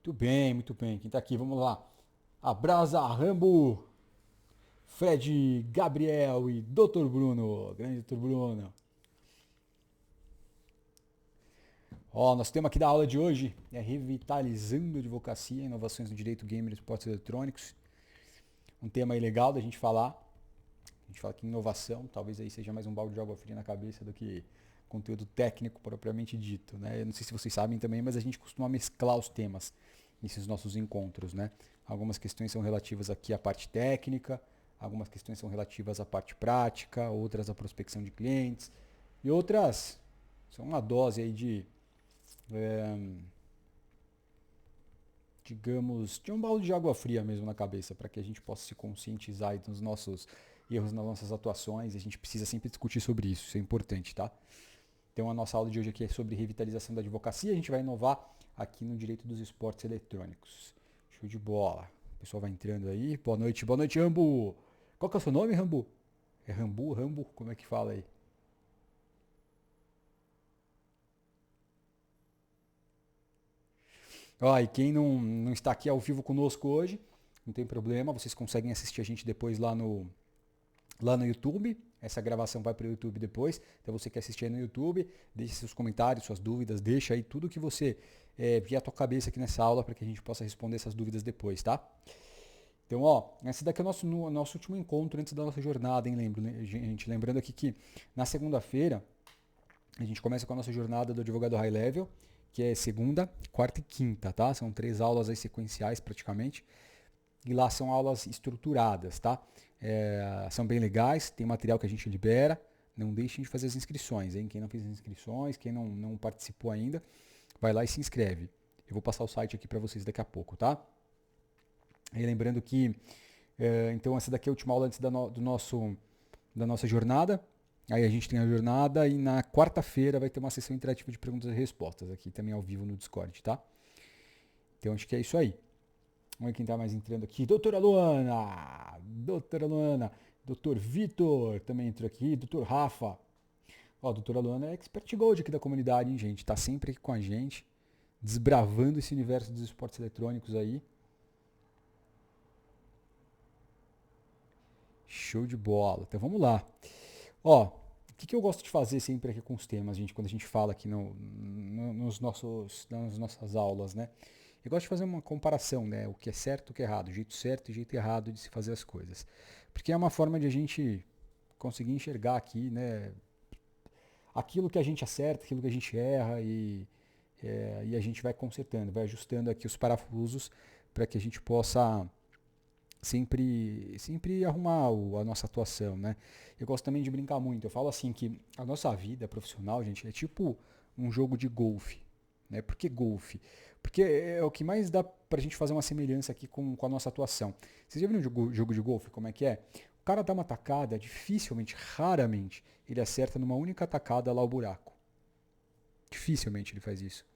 Muito bem, muito bem. Quem tá aqui? Vamos lá. Abraça Rambo, Fred, Gabriel e Dr. Bruno. Grande Dr. Bruno. Ó, nosso tema aqui da aula de hoje é revitalizando a advocacia, inovações no direito gamer e esportes eletrônicos. Um tema aí legal da gente falar. A gente fala que inovação, talvez aí seja mais um balde de água fria na cabeça do que conteúdo técnico propriamente dito, né? Eu não sei se vocês sabem também, mas a gente costuma mesclar os temas nesses nossos encontros, né? Algumas questões são relativas aqui à parte técnica, algumas questões são relativas à parte prática, outras à prospecção de clientes e outras são uma dose aí é, digamos, de um balde de água fria mesmo na cabeça, para que a gente possa se conscientizar dos nossos erros nas nossas atuações. A gente precisa sempre discutir sobre isso é importante, tá? Então a nossa aula de hoje aqui é sobre revitalização da advocacia, a gente vai inovar aqui no direito dos esportes eletrônicos. Show de bola. O pessoal vai entrando aí. Boa noite, Rambo. Qual que é o seu nome, Rambo? É Rambo, Rambo? Como é que fala aí? Ó, e quem não está aqui ao vivo conosco hoje, não tem problema, vocês conseguem assistir a gente depois lá no YouTube. Essa gravação vai para o YouTube depois. Então você que assistir aí no YouTube, deixe seus comentários, suas dúvidas, deixa aí tudo que você vier à tua cabeça aqui nessa aula para que a gente possa responder essas dúvidas depois, tá? Então, ó, esse daqui é o nosso último encontro antes da nossa jornada, hein? Gente, lembrando aqui que na segunda-feira a gente começa com a nossa jornada do advogado high level, que é segunda, quarta e quinta, tá? São 3 aulas aí sequenciais praticamente. E lá são aulas estruturadas, tá? São bem legais, tem material que a gente libera. Não deixem de fazer as inscrições, hein? Quem não fez as inscrições, quem não participou ainda, vai lá e se inscreve. Eu vou passar o site aqui para vocês daqui a pouco, tá? E lembrando que, então, essa daqui é a última aula antes da nossa jornada. Aí a gente tem a jornada e na quarta-feira vai ter uma sessão interativa de perguntas e respostas aqui também ao vivo no Discord, tá? Então acho que é isso aí. Vamos ver quem tá mais entrando aqui. Doutora Luana! Doutora Luana! Doutor Vitor também entrou aqui. Doutor Rafa. Ó, a doutora Luana é expert gold aqui da comunidade, hein, gente? Tá sempre aqui com a gente, desbravando esse universo dos esportes eletrônicos aí. Show de bola. Então vamos lá. Ó, o que eu gosto de fazer sempre aqui com os temas, gente, quando a gente fala aqui nas nossas aulas, né? Eu gosto de fazer uma comparação, né? O que é certo, o que é errado, o jeito certo e o jeito errado de se fazer as coisas. Porque é uma forma de a gente conseguir enxergar aqui, né? Aquilo que a gente acerta, aquilo que a gente erra e a gente vai consertando, vai ajustando aqui os parafusos para que a gente possa sempre arrumar a nossa atuação, né? Eu gosto também de brincar muito. Eu falo assim que a nossa vida profissional, gente, é tipo um jogo de golfe, né? Por que golfe? Porque é o que mais dá pra gente fazer uma semelhança aqui com a nossa atuação. Vocês já viram um jogo de golfe, como é que é? O cara dá uma tacada, dificilmente, raramente, ele acerta numa única tacada lá o buraco. Dificilmente ele faz isso.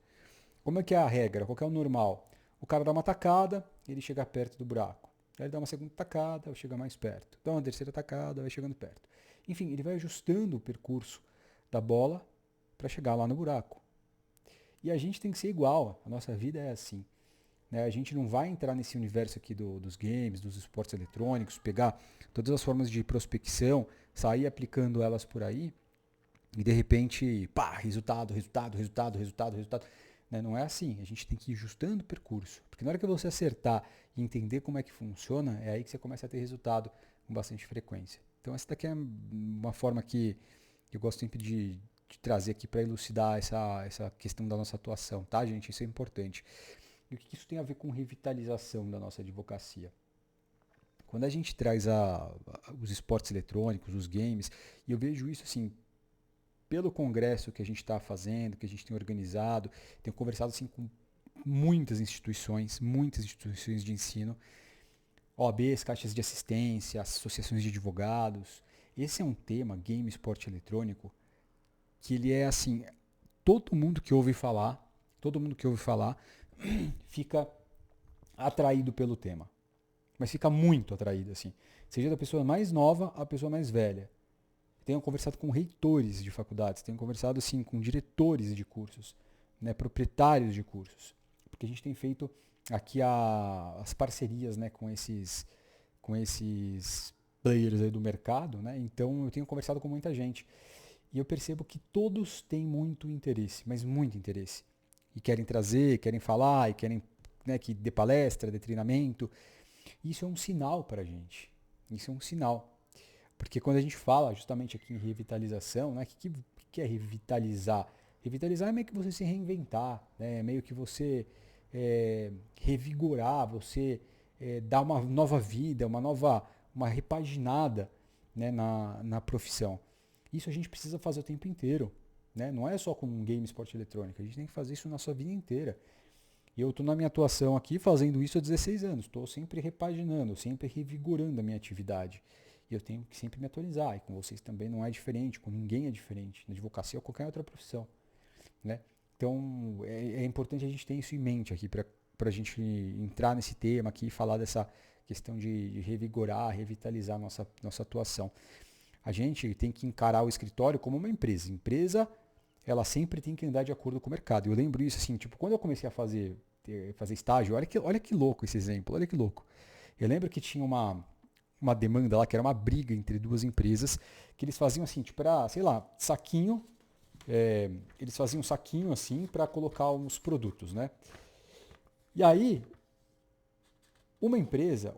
Como é que é a regra? Qual que é o normal? O cara dá uma tacada, ele chega perto do buraco. Aí ele dá uma segunda tacada, vai chegar mais perto. Dá uma terceira tacada, vai chegando perto. Enfim, ele vai ajustando o percurso da bola para chegar lá no buraco. E a gente tem que ser igual, a nossa vida é assim. Né? A gente não vai entrar nesse universo aqui dos games, dos esportes eletrônicos, pegar todas as formas de prospecção, sair aplicando elas por aí e de repente, pá, resultado. Né? Não é assim, a gente tem que ir ajustando o percurso. Porque na hora que você acertar e entender como é que funciona, é aí que você começa a ter resultado com bastante frequência. Então essa daqui é uma forma que eu gosto sempre de trazer aqui para elucidar essa questão da nossa atuação, tá, gente? Isso é importante. E o que isso tem a ver com revitalização da nossa advocacia? Quando a gente traz os esportes eletrônicos, os games, e eu vejo isso assim, pelo congresso que a gente está fazendo, que a gente tem organizado, tenho conversado assim com muitas instituições de ensino, OABs, caixas de assistência, associações de advogados. Esse é um tema, game, esporte eletrônico, que ele é assim, todo mundo que ouve falar fica atraído pelo tema. Mas fica muito atraído, assim. Seja da pessoa mais nova à pessoa mais velha. Tenho conversado com reitores de faculdades, tenho conversado assim com diretores de cursos, né, proprietários de cursos, porque a gente tem feito aqui as parcerias, né, com esses players aí do mercado, né? Então eu tenho conversado com muita gente e eu percebo que todos têm muito interesse, mas muito interesse. E querem trazer, querem falar, e querem, né, que dê palestra, dê treinamento. Isso é um sinal para a gente. Isso é um sinal. Porque quando a gente fala justamente aqui em revitalização, né, que é revitalizar? Revitalizar é meio que você se reinventar, né? É meio que você revigorar, você dar uma nova vida, uma repaginada, né, na profissão. Isso a gente precisa fazer o tempo inteiro. Né? Não é só com um game esporte eletrônico, a gente tem que fazer isso na sua vida inteira. E eu estou na minha atuação aqui fazendo isso há 16 anos. Estou sempre repaginando, sempre revigorando a minha atividade. E eu tenho que sempre me atualizar. E com vocês também não é diferente, com ninguém é diferente. Na advocacia ou qualquer outra profissão. Né? Então é importante a gente ter isso em mente aqui para a gente entrar nesse tema aqui e falar dessa questão de revigorar, revitalizar nossa atuação. A gente tem que encarar o escritório como uma empresa. Empresa, ela sempre tem que andar de acordo com o mercado. Eu lembro isso assim, tipo, quando eu comecei a fazer estágio, olha que louco esse exemplo, olha que louco. Eu lembro que tinha uma demanda lá, que era uma briga entre duas empresas, que eles faziam assim, tipo, era, sei lá, saquinho, eles faziam um saquinho assim para colocar uns produtos, né? E aí, uma empresa,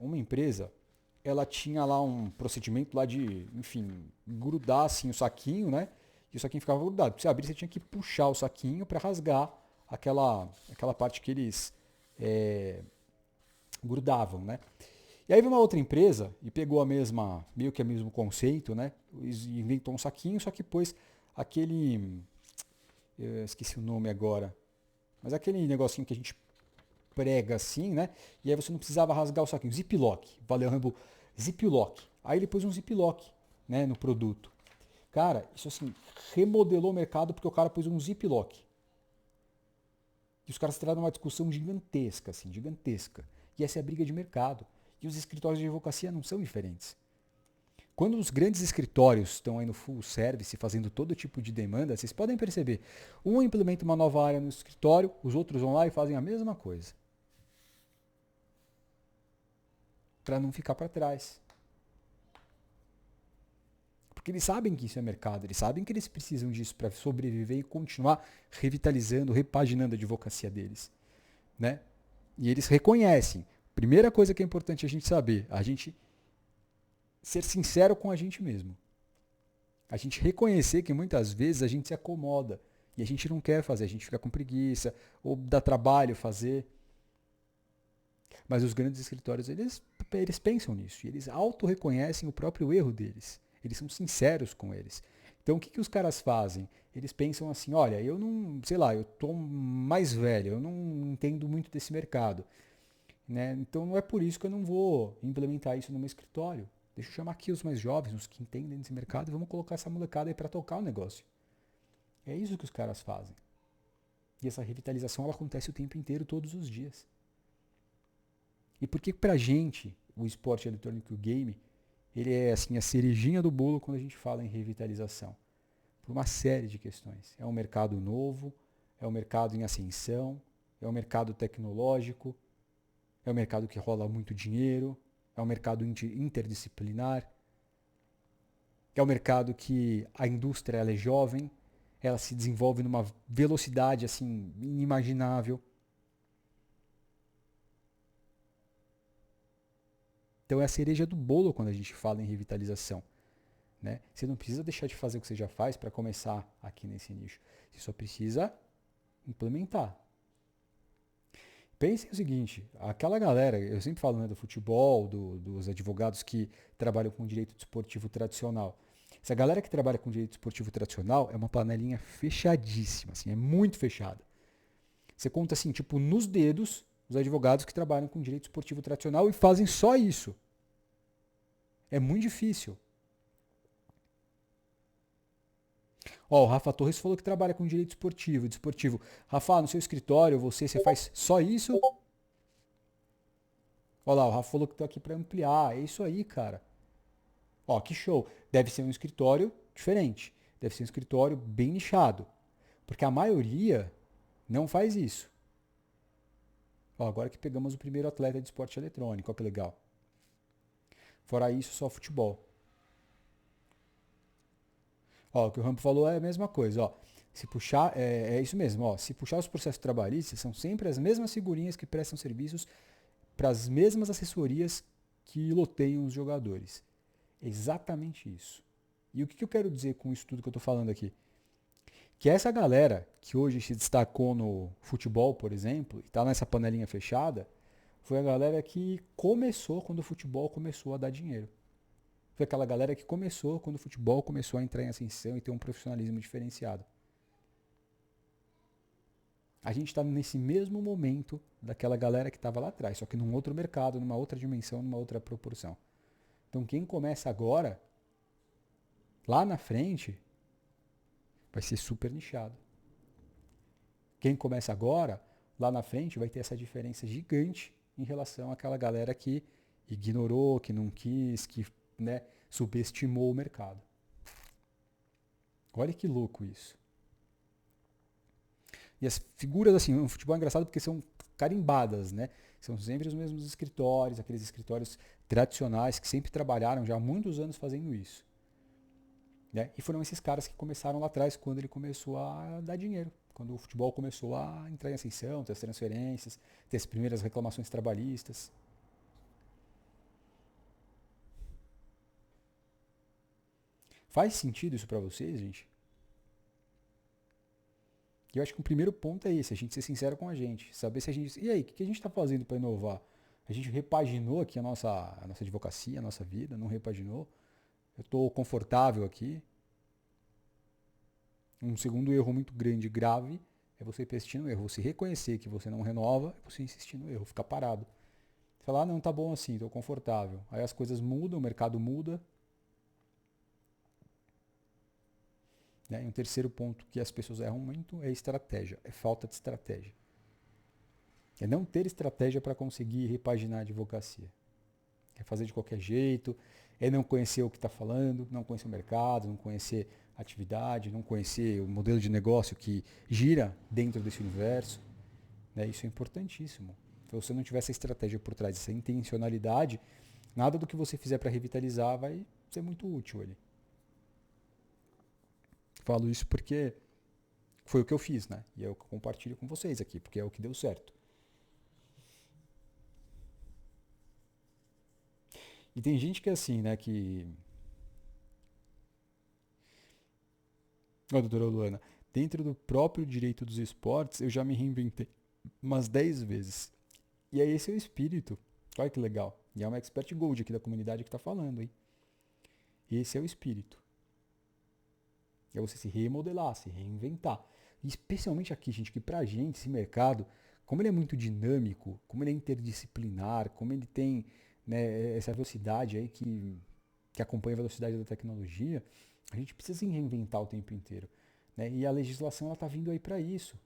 ela tinha lá um procedimento lá de, enfim, grudar assim o saquinho, né? E o saquinho ficava grudado. Para você abrir, você tinha que puxar o saquinho para rasgar aquela parte que eles grudavam, né? E aí veio uma outra empresa e pegou meio que o mesmo conceito, né? Inventou um saquinho, só que pôs aquele, eu esqueci o nome agora, mas aquele negocinho que a gente prega assim, né? E aí você não precisava rasgar o saquinho. Ziplock. Valeu, Rambo. Ziplock. Aí ele pôs um ziplock, né, no produto. Cara, isso assim, remodelou o mercado porque o cara pôs um ziplock. E os caras tiraram uma discussão gigantesca, assim, gigantesca. E essa é a briga de mercado. E os escritórios de advocacia não são diferentes. Quando os grandes escritórios estão aí no full service fazendo todo tipo de demanda, vocês podem perceber, um implementa uma nova área no escritório, os outros vão lá e fazem a mesma coisa. Para não ficar para trás. Porque eles sabem que isso é mercado, eles sabem que eles precisam disso para sobreviver e continuar revitalizando, repaginando a advocacia deles. Né? E eles reconhecem. Primeira coisa que é importante a gente saber, a gente ser sincero com a gente mesmo. A gente reconhecer que muitas vezes a gente se acomoda e a gente não quer fazer, a gente fica com preguiça ou dá trabalho fazer. Mas os grandes escritórios, eles pensam nisso, e eles auto-reconhecem o próprio erro deles. Eles são sinceros com eles. Então o que os caras fazem? Eles pensam assim, olha, eu não, sei lá, eu tô mais velho, eu não entendo muito desse mercado. Né? Então não é por isso que eu não vou implementar isso no meu escritório. Deixa eu chamar aqui os mais jovens, os que entendem desse mercado, e vamos colocar essa molecada aí para tocar o negócio. É isso que os caras fazem. E essa revitalização ela acontece o tempo inteiro, todos os dias. E por que pra gente o esporte eletrônico e o game ele é assim a cerejinha do bolo quando a gente fala em revitalização? Por uma série de questões. É um mercado novo, é um mercado em ascensão, é um mercado tecnológico, é um mercado que rola muito dinheiro, é um mercado interdisciplinar, é um mercado que a indústria ela é jovem, ela se desenvolve numa velocidade assim inimaginável. Então é a cereja do bolo quando a gente fala em revitalização. Né? Você não precisa deixar de fazer o que você já faz para começar aqui nesse nicho. Você só precisa implementar. Pensem o seguinte, aquela galera, eu sempre falo, né, do futebol, dos advogados que trabalham com direito desportivo tradicional. Essa galera que trabalha com direito desportivo tradicional é uma panelinha fechadíssima, assim, é muito fechada. Você conta assim, tipo, nos dedos, os advogados que trabalham com direito esportivo tradicional e fazem só isso. É muito difícil. Ó, o Rafa Torres falou que trabalha com direito desportivo. Rafa, no seu escritório, você faz só isso? Ó lá, o Rafa falou que tô aqui para ampliar. É isso aí, cara. Ó, que show. Deve ser um escritório diferente. Deve ser um escritório bem nichado. Porque a maioria não faz isso. Ó, agora que pegamos o primeiro atleta de esporte eletrônico, ó que legal. Fora isso, só futebol. Ó, o que o Rampo falou é a mesma coisa, ó. Se puxar, é isso mesmo, ó. Se puxar os processos trabalhistas, são sempre as mesmas figurinhas que prestam serviços para as mesmas assessorias que loteiam os jogadores. Exatamente isso. E o que eu quero dizer com isso tudo que eu estou falando aqui? Que essa galera que hoje se destacou no futebol, por exemplo, e está nessa panelinha fechada, foi a galera que começou quando o futebol começou a dar dinheiro. Foi aquela galera que começou quando o futebol começou a entrar em ascensão e ter um profissionalismo diferenciado. A gente está nesse mesmo momento daquela galera que estava lá atrás, só que num outro mercado, numa outra dimensão, numa outra proporção. Então quem começa agora, lá na frente, vai ser super nichado. Quem começa agora, lá na frente, vai ter essa diferença gigante em relação àquela galera que ignorou, que não quis, que, né, subestimou o mercado. Olha que louco isso. E as figuras, assim, no futebol é engraçado porque são carimbadas, né? São sempre os mesmos escritórios, aqueles escritórios tradicionais que sempre trabalharam já há muitos anos fazendo isso. Né? E foram esses caras que começaram lá atrás, quando ele começou a dar dinheiro. Quando o futebol começou a entrar em ascensão, ter as transferências, ter as primeiras reclamações trabalhistas. Faz sentido isso pra vocês, gente? E eu acho que o primeiro ponto é esse, a gente ser sincero com a gente. Saber se a gente... E aí, o que a gente está fazendo para inovar? A gente repaginou aqui a nossa advocacia, a nossa vida? Não repaginou? Eu estou confortável aqui? Um segundo erro muito grande e grave é você persistir no erro. Você reconhecer que você não renova e você insistir no erro, ficar parado. Falar, não, tá bom assim, estou confortável. Aí as coisas mudam, o mercado muda. Né? E um terceiro ponto que as pessoas erram muito é estratégia, é falta de estratégia. É não ter estratégia para conseguir repaginar a advocacia. É fazer de qualquer jeito, é não conhecer o que está falando, não conhecer o mercado, não conhecer a atividade, não conhecer o modelo de negócio que gira dentro desse universo. Né? Isso é importantíssimo. Se você não tiver essa estratégia por trás, essa intencionalidade, nada do que você fizer para revitalizar vai ser muito útil ali. Falo isso porque foi o que eu fiz, né? E é o que eu compartilho com vocês aqui, porque é o que deu certo. E tem gente que é assim, né, que... Ó, doutora Luana, dentro do próprio direito dos esportes, eu já me reinventei umas 10 vezes. E aí esse é o espírito. Olha que legal. E é uma expert gold aqui da comunidade que está falando, hein? Esse é o espírito. É você se remodelar, se reinventar. E especialmente aqui, gente, que pra gente, esse mercado, como ele é muito dinâmico, como ele é interdisciplinar, como ele tem, né, essa velocidade aí que acompanha a velocidade da tecnologia, a gente precisa se reinventar o tempo inteiro. Né? E a legislação está vindo aí para isso.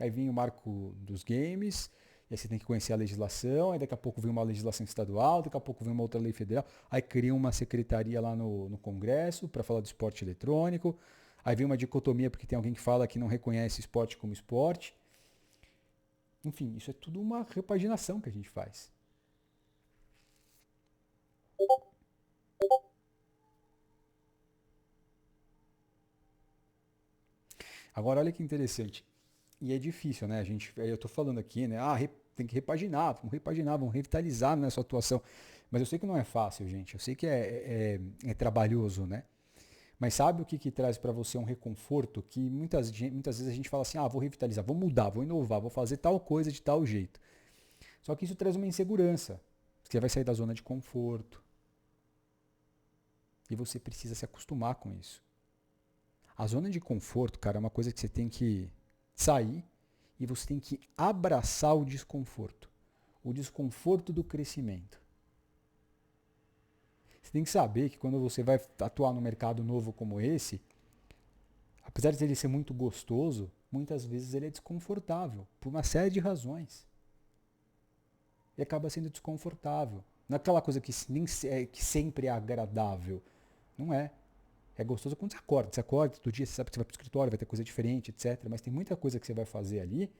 Aí vem o marco dos games, e aí você tem que conhecer a legislação, aí daqui a pouco vem uma legislação estadual, daqui a pouco vem uma outra lei federal, aí cria uma secretaria lá no Congresso para falar do esporte eletrônico, aí vem uma dicotomia porque tem alguém que fala que não reconhece esporte como esporte. Enfim, isso é tudo uma repaginação que a gente faz. Agora, olha que interessante. E é difícil, né? Eu tô falando aqui, né? Tem que repaginar, vamos revitalizar nessa atuação. Mas eu sei que não é fácil, gente. Eu sei que é trabalhoso, né? Mas sabe o que traz para você um reconforto? Que muitas vezes a gente fala assim, vou revitalizar, vou mudar, vou inovar, vou fazer tal coisa de tal jeito. Só que isso traz uma insegurança. Você vai sair da zona de conforto. E você precisa se acostumar com isso. A zona de conforto, cara, é uma coisa que você tem que sair e você tem que abraçar o desconforto do crescimento. Você tem que saber que quando você vai atuar num mercado novo como esse, apesar de ele ser muito gostoso, muitas vezes ele é desconfortável, por uma série de razões. E acaba sendo desconfortável. Não é aquela coisa que sempre é agradável. Não é. É gostoso quando você acorda. Você acorda todo dia, você sabe que você vai pro escritório, vai ter coisa diferente, etc. Mas tem muita coisa que você vai fazer ali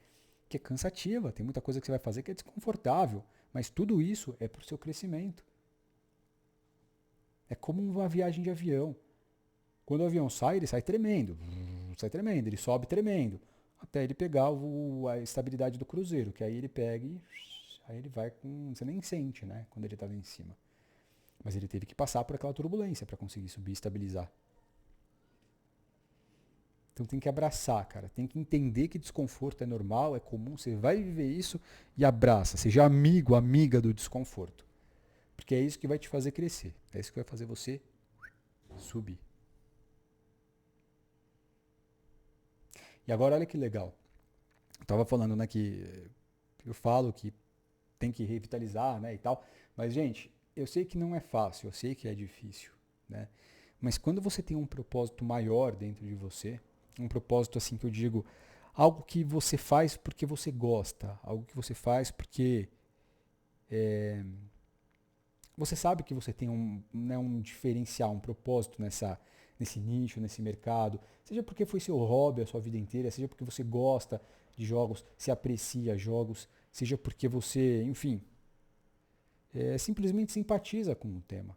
que é cansativa, tem muita coisa que você vai fazer que é desconfortável, mas tudo isso é para o seu crescimento. É como uma viagem de avião. Quando o avião sai, ele sai tremendo, ele sobe tremendo, até ele pegar a estabilidade do cruzeiro, que aí ele pega e aí ele vai com... Você nem sente, né, quando ele está lá em cima. Mas ele teve que passar por aquela turbulência para conseguir subir e estabilizar. Então tem que abraçar, cara. Tem que entender que desconforto é normal, é comum, você vai viver isso e abraça. Seja amigo, amiga do desconforto. Porque é isso que vai te fazer crescer. É isso que vai fazer você subir. E agora olha que legal. Eu tava falando, né, que eu falo que tem que revitalizar, né, e tal. Mas, gente, eu sei que não é fácil, eu sei que é difícil, né? Mas quando você tem um propósito maior dentro de você, um propósito assim que eu digo, algo que você faz porque você gosta, algo que você faz porque você sabe que você tem um diferencial, um propósito nesse nicho, nesse mercado, seja porque foi seu hobby a sua vida inteira, seja porque você gosta de jogos, se aprecia jogos, seja porque você, enfim, simplesmente simpatiza com o tema.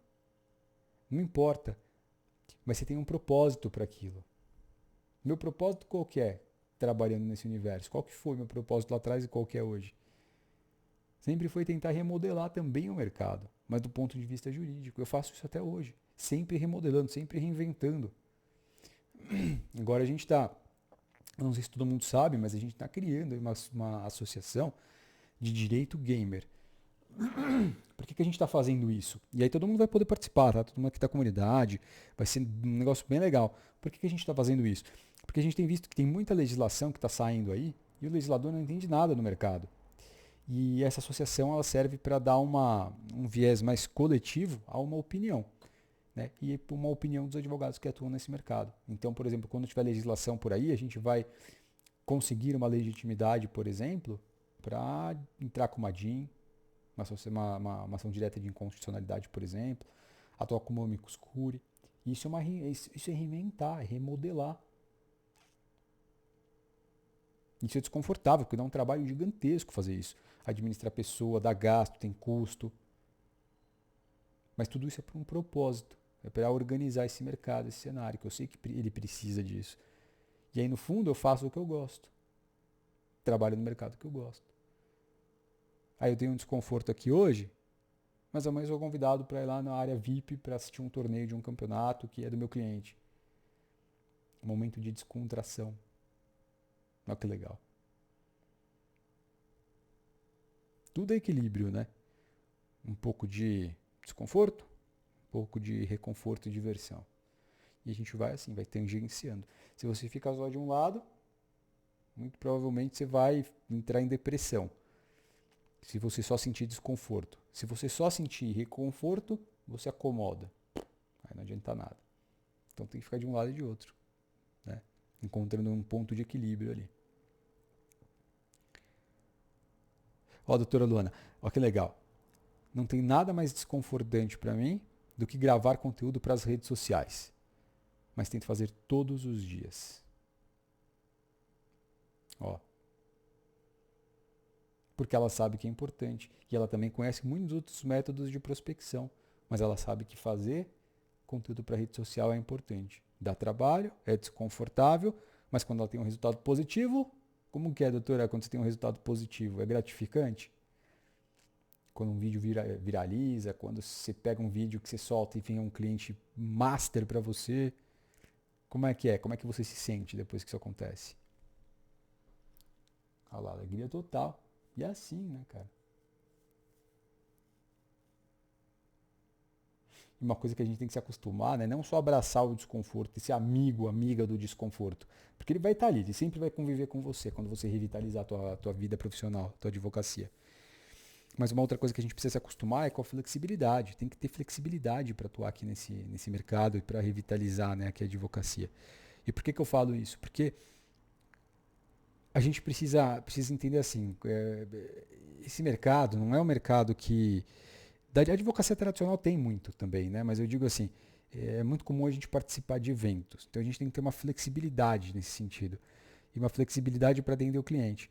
Não importa, mas você tem um propósito para aquilo. Meu propósito qual que é trabalhando nesse universo? Qual que foi meu propósito lá atrás e qual que é hoje? Sempre foi tentar remodelar também o mercado, mas do ponto de vista jurídico. Eu faço isso até hoje, sempre remodelando, sempre reinventando. Agora a gente está, não sei se todo mundo sabe, mas a gente está criando uma associação de direito gamer. Por que a gente está fazendo isso? E aí todo mundo vai poder participar, tá? Todo mundo aqui da comunidade, vai ser um negócio bem legal. Por que a gente está fazendo isso? Porque a gente tem visto que tem muita legislação que está saindo aí e o legislador não entende nada no mercado. E essa associação ela serve para dar um viés mais coletivo a uma opinião, né? E uma opinião dos advogados que atuam nesse mercado. Então, por exemplo, quando tiver legislação por aí, a gente vai conseguir uma legitimidade, por exemplo, para entrar com uma DIN, uma ação direta de inconstitucionalidade, por exemplo, atuar como amicus curiae. Isso é reinventar, é remodelar. Isso é desconfortável, porque dá um trabalho gigantesco fazer isso. Administrar a pessoa, dá gasto, tem custo. Mas tudo isso é para um propósito. É para organizar esse mercado, esse cenário, que eu sei que ele precisa disso. E aí, no fundo, eu faço o que eu gosto. Trabalho no mercado que eu gosto. Aí eu tenho um desconforto aqui hoje, mas amanhã eu sou convidado para ir lá na área VIP para assistir um torneio de um campeonato que é do meu cliente. Um momento de descontração. Olha que legal. Tudo é equilíbrio, né? Um pouco de desconforto, um pouco de reconforto e diversão. E a gente vai assim, vai tangenciando. Se você ficar só de um lado, muito provavelmente você vai entrar em depressão. Se você só sentir desconforto. Se você só sentir reconforto, você acomoda. Aí não adianta nada. Então tem que ficar de um lado e de outro, né? Encontrando um ponto de equilíbrio ali. Ó, doutora Luana, ó que legal. Não tem nada mais desconfortante para mim do que gravar conteúdo para as redes sociais. Mas tento fazer todos os dias. Ó. Porque ela sabe que é importante. E ela também conhece muitos outros métodos de prospecção. Mas ela sabe que fazer conteúdo para rede social é importante. Dá trabalho, é desconfortável, mas quando ela tem um resultado positivo, como que é, doutora, quando você tem um resultado positivo? É gratificante? Quando um vídeo viraliza, quando você pega um vídeo que você solta e vem um cliente master para você, como é que é? Como é que você se sente depois que isso acontece? Olha lá, alegria total. E é assim, né, cara? E uma coisa que a gente tem que se acostumar, né? Não só abraçar o desconforto, esse amigo, amiga do desconforto. Porque ele vai estar ali, ele sempre vai conviver com você quando você revitalizar a tua vida profissional, a tua advocacia. Mas uma outra coisa que a gente precisa se acostumar é com a flexibilidade. Tem que ter flexibilidade para atuar aqui nesse mercado e para revitalizar, né, aqui a advocacia. E por que eu falo isso? Porque a gente precisa entender assim, esse mercado não é um mercado que... Da advocacia tradicional tem muito também, né? Mas eu digo assim, é muito comum a gente participar de eventos. Então a gente tem que ter uma flexibilidade nesse sentido. E uma flexibilidade para atender o cliente.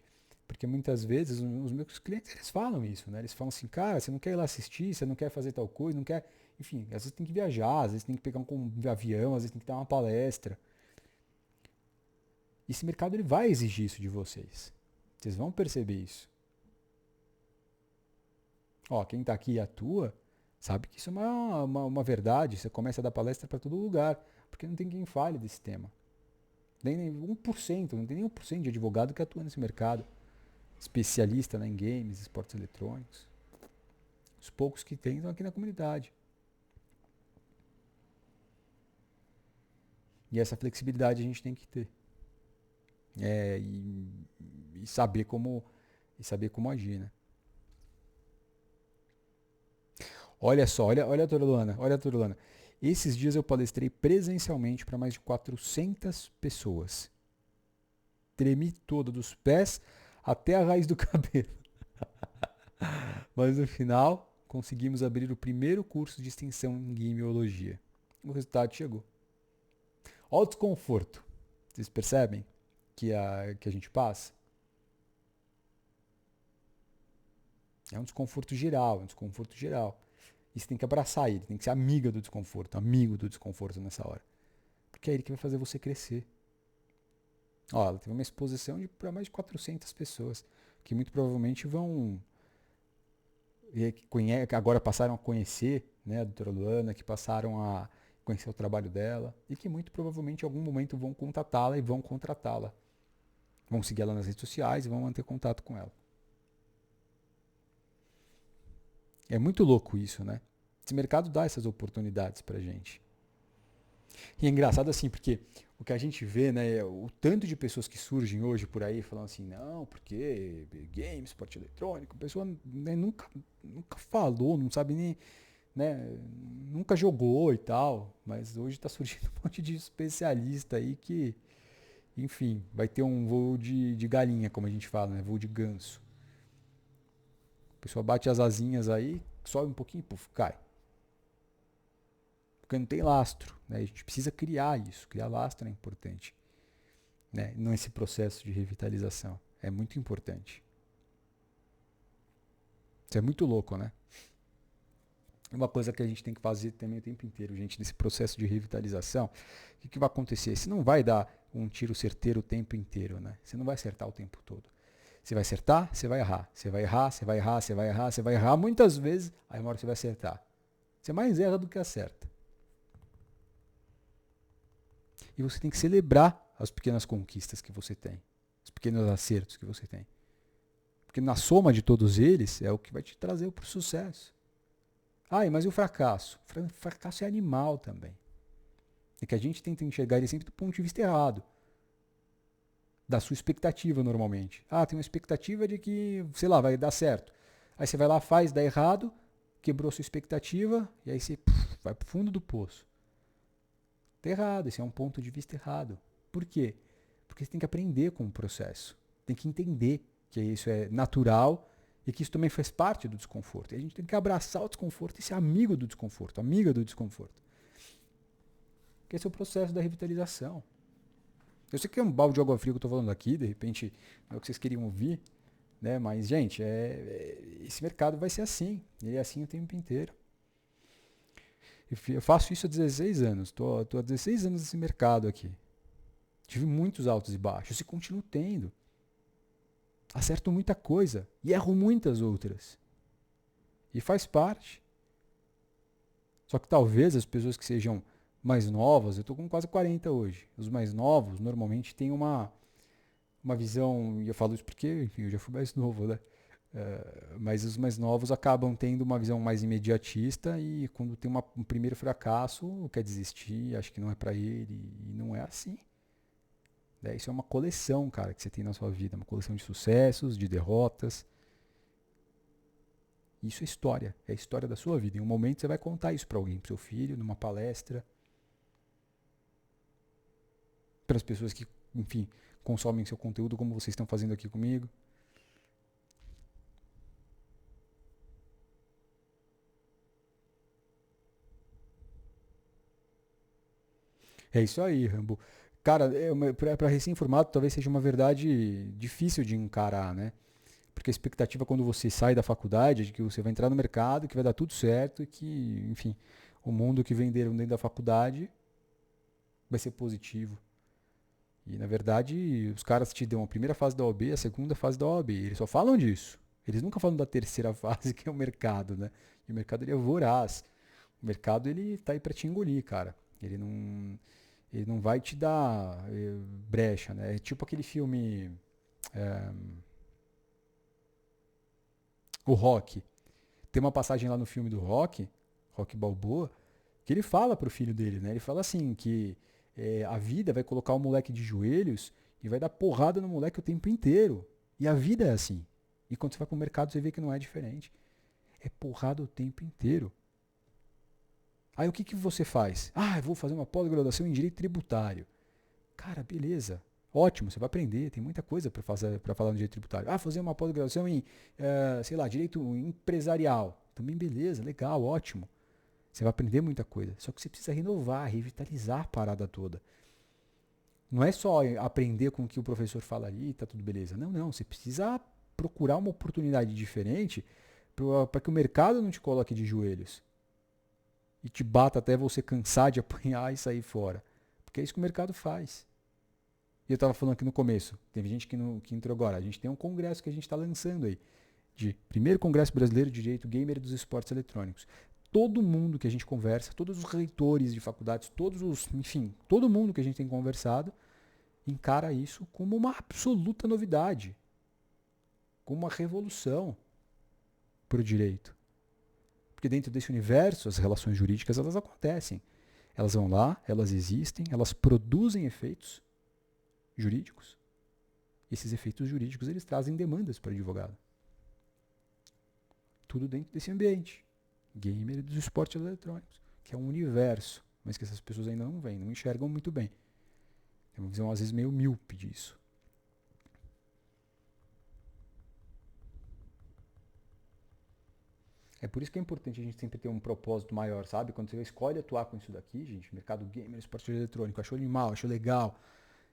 Porque muitas vezes os meus clientes, eles falam isso, né? Eles falam assim, cara, você não quer ir lá assistir, você não quer fazer tal coisa, não quer... Enfim, às vezes tem que viajar, às vezes tem que pegar um avião, às vezes tem que dar uma palestra. Esse mercado, ele vai exigir isso de vocês. Vocês vão perceber isso. Ó, quem tá aqui e atua, sabe que isso é uma verdade. Você começa a dar palestra para todo lugar, porque não tem quem fale desse tema. Nem 1%, não tem nem 1% de advogado que atua nesse mercado. Especialista, né, em games, esportes eletrônicos. Os poucos que tem estão aqui na comunidade. E essa flexibilidade a gente tem que ter. E saber como agir, né? Olha só, olha a Torolana, olha a Torolana. Esses dias eu palestrei presencialmente para mais de 400 pessoas. Tremi todo, dos pés até a raiz do cabelo. Mas no final, conseguimos abrir o primeiro curso de extensão em gameologia. O resultado chegou. Olha o desconforto. Vocês percebem que a gente passa? É um desconforto geral, E você tem que abraçar ele, tem que ser amigo do desconforto nessa hora. Porque é ele que vai fazer você crescer. Ó, ela teve uma exposição para mais de 400 pessoas, que muito provavelmente que agora passaram a conhecer, né, a doutora Luana, que passaram a conhecer o trabalho dela, e que muito provavelmente em algum momento vão contatá-la e vão contratá-la. Vão seguir ela nas redes sociais e vão manter contato com ela. É muito louco isso, né? Esse mercado dá essas oportunidades pra gente. E é engraçado assim, porque o que a gente vê, né, é o tanto de pessoas que surgem hoje por aí falando assim, não, porque games, esporte eletrônico, a pessoa, né, nunca falou, não sabe nem, né, nunca jogou e tal, mas hoje está surgindo um monte de especialista aí que, enfim, vai ter um voo de galinha, como a gente fala, né, voo de ganso. A pessoa bate as asinhas aí, sobe um pouquinho, puf, cai. Porque não tem lastro, né? A gente precisa criar isso, criar lastro é importante, né? Nesse processo de revitalização. É muito importante. Isso é muito louco, né? Uma coisa que a gente tem que fazer também o tempo inteiro, gente, nesse processo de revitalização, o que vai acontecer? Você não vai dar um tiro certeiro o tempo inteiro, né? Você não vai acertar o tempo todo. Você vai acertar, você vai errar. Você vai errar, você vai errar, você vai errar, você vai errar muitas vezes, aí uma hora você vai acertar. Você mais erra do que acerta. E você tem que celebrar as pequenas conquistas que você tem, os pequenos acertos que você tem. Porque na soma de todos eles é o que vai te trazer para o sucesso. Mas e o fracasso? O fracasso é animal também. É que a gente tenta enxergar ele sempre do ponto de vista errado. Da sua expectativa, normalmente. Tem uma expectativa de que, sei lá, vai dar certo. Aí você vai lá, faz, dá errado, quebrou sua expectativa, e aí você vai pro fundo do poço. Tá errado, esse é um ponto de vista errado. Por quê? Porque você tem que aprender com o processo. Tem que entender que isso é natural e que isso também faz parte do desconforto. E a gente tem que abraçar o desconforto e ser amigo do desconforto, amiga do desconforto. Que esse é o processo da revitalização. Eu sei que é um balde de água fria que eu estou falando aqui, de repente não é o que vocês queriam ouvir, né? Mas, gente, esse mercado vai ser assim. Ele é assim o tempo inteiro. Eu faço isso há 16 anos. Estou há 16 anos nesse mercado aqui. Tive muitos altos e baixos e continuo tendo. Acerto muita coisa e erro muitas outras. E faz parte. Só que talvez as pessoas que sejam mais novas, eu estou com quase 40 hoje. Os mais novos normalmente têm uma visão, e eu falo isso porque, enfim, eu já fui mais novo, né? Mas os mais novos acabam tendo uma visão mais imediatista e quando tem um primeiro fracasso, quer desistir, acha que não é para ele, e não é assim. Isso é uma coleção, cara, que você tem na sua vida, uma coleção de sucessos, de derrotas. Isso é a história da sua vida. Em um momento você vai contar isso para alguém, para seu filho, numa palestra, para as pessoas que, enfim, consomem seu conteúdo como vocês estão fazendo aqui comigo. É isso aí, Rambo. cara, para recém-formado talvez seja uma verdade difícil de encarar, né? Porque a expectativa quando você sai da faculdade é de que você vai entrar no mercado, que vai dar tudo certo e que, enfim, o mundo que venderam dentro da faculdade vai ser positivo. E, na verdade, os caras te dão a primeira fase da OAB, a segunda fase da OAB. Eles só falam disso. Eles nunca falam da terceira fase, que é o mercado, né? E o mercado, ele é voraz. O mercado, ele tá aí para te engolir, cara. Ele não vai te dar brecha, né? É tipo aquele filme, é, o Rock. Tem uma passagem lá no filme do Rock, Rock Balboa, que ele fala pro filho dele, né? Ele fala assim, que a vida vai colocar o moleque de joelhos e vai dar porrada no moleque o tempo inteiro. E a vida é assim. E quando você vai pro mercado, você vê que não é diferente. É porrada o tempo inteiro. Aí o que, que você faz? Ah, eu vou fazer uma pós-graduação em direito tributário. Cara, beleza. Ótimo, você vai aprender, tem muita coisa para falar no direito tributário. Ah, fazer uma pós-graduação em, sei lá, direito empresarial. Também beleza, legal, ótimo. Você vai aprender muita coisa. Só que você precisa renovar, revitalizar a parada toda. Não é só aprender com o que o professor fala ali e tá tudo beleza. Não, não. Você precisa procurar uma oportunidade diferente para que o mercado não te coloque de joelhos e te bata até você cansar de apanhar e sair fora. Porque é isso que o mercado faz. E eu estava falando aqui no começo, teve gente que entrou agora. A gente tem um congresso que a gente está lançando aí, de primeiro Congresso Brasileiro de Direito Gamer e dos Esportes Eletrônicos. Todo mundo que a gente conversa, todos os reitores de faculdades, enfim, todo mundo que a gente tem conversado, encara isso como uma absoluta novidade, como uma revolução para o direito. Porque dentro desse universo, as relações jurídicas, elas acontecem. Elas vão lá, elas existem, elas produzem efeitos jurídicos. Esses efeitos jurídicos, eles trazem demandas para o advogado. Tudo dentro desse ambiente. Gamer e dos esportes eletrônicos, que é um universo, mas que essas pessoas ainda não veem, não enxergam muito bem. Tem uma visão às vezes meio míope disso. É por isso que é importante a gente sempre ter um propósito maior, sabe? Quando você escolhe atuar com isso daqui, gente, mercado gamer, esporte eletrônico, achou animal, achou legal,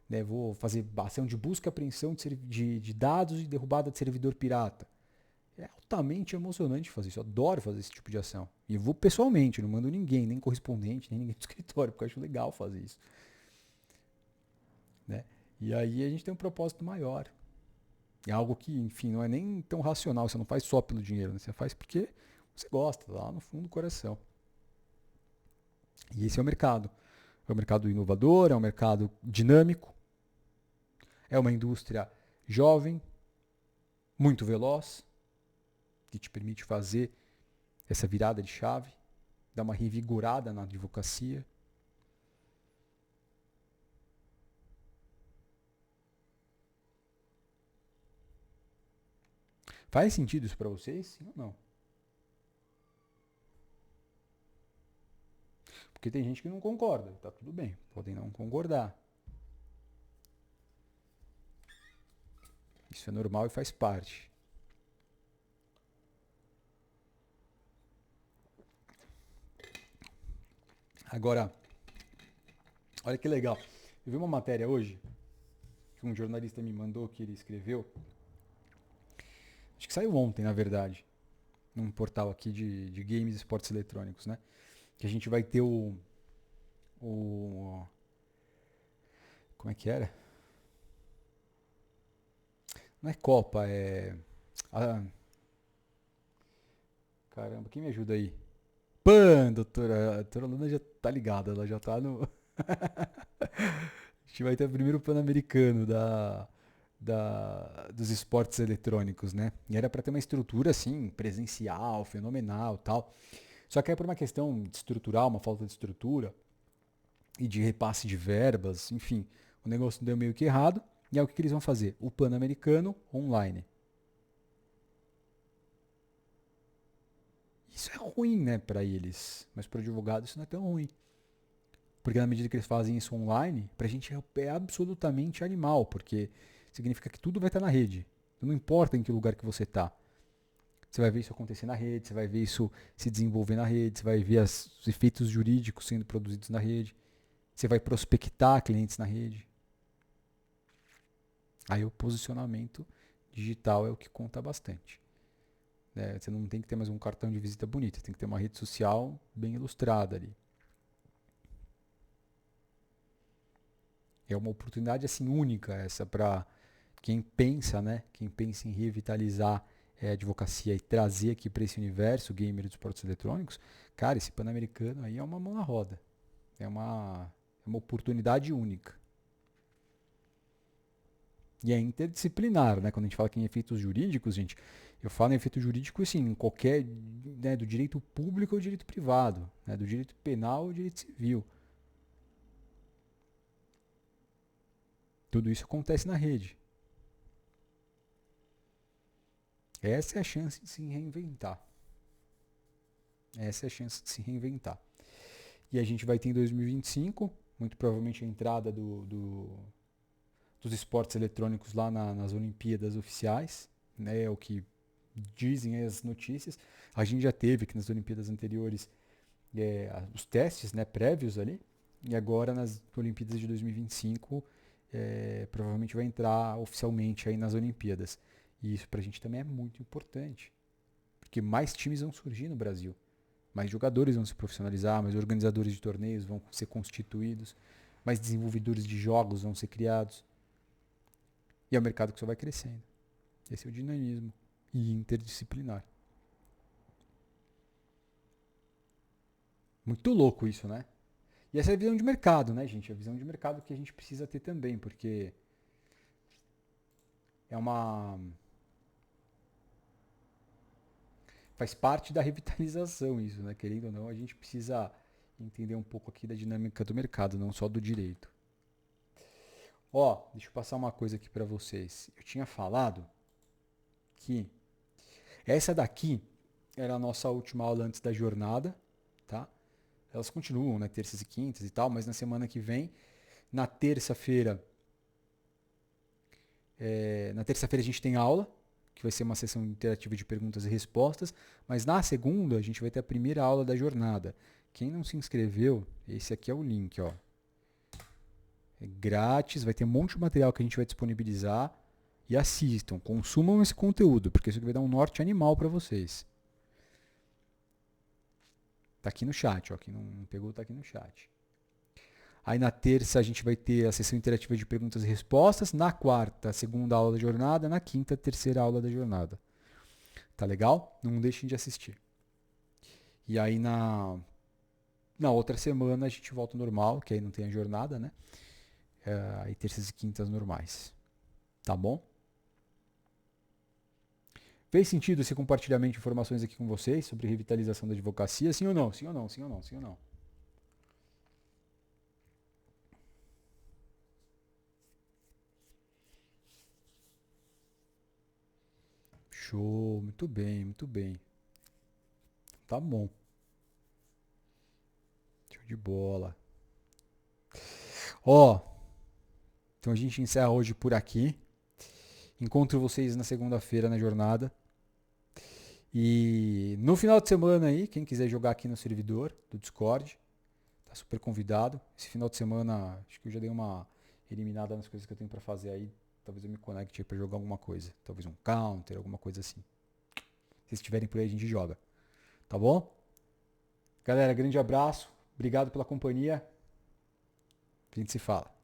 né? Vou fazer ação de busca e apreensão de dados e derrubada de servidor pirata. É altamente emocionante fazer isso. Eu adoro fazer esse tipo de ação. E eu vou pessoalmente, não mando ninguém, nem correspondente, nem ninguém do escritório, porque eu acho legal fazer isso. Né? E aí a gente tem um propósito maior. É algo que, enfim, não é nem tão racional. Você não faz só pelo dinheiro, né? Você faz porque você gosta, lá no fundo do coração. E esse é o mercado. É um mercado inovador, é um mercado dinâmico, é uma indústria jovem, muito veloz, que te permite fazer essa virada de chave, dar uma revigorada na advocacia. Faz sentido isso para vocês? Sim ou não? Porque tem gente que não concorda, tá tudo bem, podem não concordar. Isso é normal e faz parte. Agora, olha que legal. Eu vi uma matéria hoje que um jornalista me mandou, que ele escreveu. Acho que saiu ontem, na verdade. Num portal aqui de games e esportes eletrônicos, né? Que a gente vai ter como é que era? Não é Copa, é... caramba, quem me ajuda aí? Pan, doutora. A doutora Luna já tá ligada, ela já tá no... A gente vai ter o primeiro Pan-Americano dos esportes eletrônicos, né? E era para ter uma estrutura, assim, presencial, fenomenal tal. Só que é por uma questão estrutural, uma falta de estrutura e de repasse de verbas, enfim, o negócio deu meio que errado. E aí o que eles vão fazer? O Pan-Americano online. Isso é ruim, né, para eles, mas para o advogado isso não é tão ruim. Porque na medida que eles fazem isso online, pra gente é absolutamente animal, porque significa que tudo vai estar na rede. Não importa em que lugar que você está. Você vai ver isso acontecer na rede, você vai ver isso se desenvolver na rede, você vai ver os efeitos jurídicos sendo produzidos na rede. Você vai prospectar clientes na rede. Aí o posicionamento digital é o que conta bastante. Você não tem que ter mais um cartão de visita bonito, tem que ter uma rede social bem ilustrada ali. É uma oportunidade assim única essa para quem pensa, né? Quem pensa em revitalizar a advocacia e trazer aqui para esse universo gamer dos esportes eletrônicos. Cara, esse Pan-Americano aí é uma mão na roda. É uma oportunidade única. E é interdisciplinar, né? Quando a gente fala que em efeitos jurídicos, gente, eu falo em efeito jurídico assim, em qualquer, né, do direito público ao direito privado, né, do direito penal ao direito civil. Tudo isso acontece na rede. Essa é a chance de se reinventar. Essa é a chance de se reinventar. E a gente vai ter em 2025, muito provavelmente a entrada dos esportes eletrônicos lá nas Olimpíadas oficiais, né? É o que dizem as notícias. A gente já teve aqui nas Olimpíadas anteriores os testes, né, prévios ali, e agora nas Olimpíadas de 2025 provavelmente vai entrar oficialmente aí nas Olimpíadas. E isso pra gente também é muito importante, porque mais times vão surgir no Brasil, mais jogadores vão se profissionalizar, mais organizadores de torneios vão ser constituídos, mais desenvolvedores de jogos vão ser criados, e é um mercado que só vai crescendo. Esse é o dinamismo e interdisciplinar. Muito louco isso, né? E essa é a visão de mercado, né, gente? A visão de mercado que a gente precisa ter também, porque é uma... faz parte da revitalização isso, né? Querendo ou não, a gente precisa entender um pouco aqui da dinâmica do mercado, não só do direito. Ó, deixa eu passar uma coisa aqui para vocês. Eu tinha falado que essa daqui era a nossa última aula antes da jornada, tá? Elas continuam, né? Terças e quintas e tal, mas na semana que vem, na terça-feira, a gente tem aula, que vai ser uma sessão interativa de perguntas e respostas, mas na segunda a gente vai ter a primeira aula da jornada. Quem não se inscreveu, esse aqui é o link, ó. É grátis, vai ter um monte de material que a gente vai disponibilizar. E assistam, consumam esse conteúdo, porque isso aqui vai dar um norte animal para vocês. Tá aqui no chat, ó. Quem não pegou, tá aqui no chat. Aí na terça a gente vai ter a sessão interativa de perguntas e respostas. Na quarta, a segunda aula da jornada. Na quinta, a terceira aula da jornada. Tá legal? Não deixem de assistir. E aí na outra semana a gente volta ao normal, que aí não tem a jornada, né? Aí terças e quintas normais. Tá bom? Fez sentido esse compartilhamento de informações aqui com vocês sobre revitalização da advocacia? Sim ou não? Sim ou não? Sim ou não? Sim ou não? Show, muito bem, muito bem. Tá bom. Show de bola. Ó, então a gente encerra hoje por aqui. Encontro vocês na segunda-feira na jornada. E no final de semana aí, quem quiser jogar aqui no servidor do Discord, tá super convidado. Esse final de semana, acho que eu já dei uma eliminada nas coisas que eu tenho pra fazer aí. Talvez eu me conecte aí pra jogar alguma coisa. Talvez um counter, alguma coisa assim. Se vocês estiverem por aí, a gente joga. Tá bom? Galera, grande abraço. Obrigado pela companhia. A gente se fala.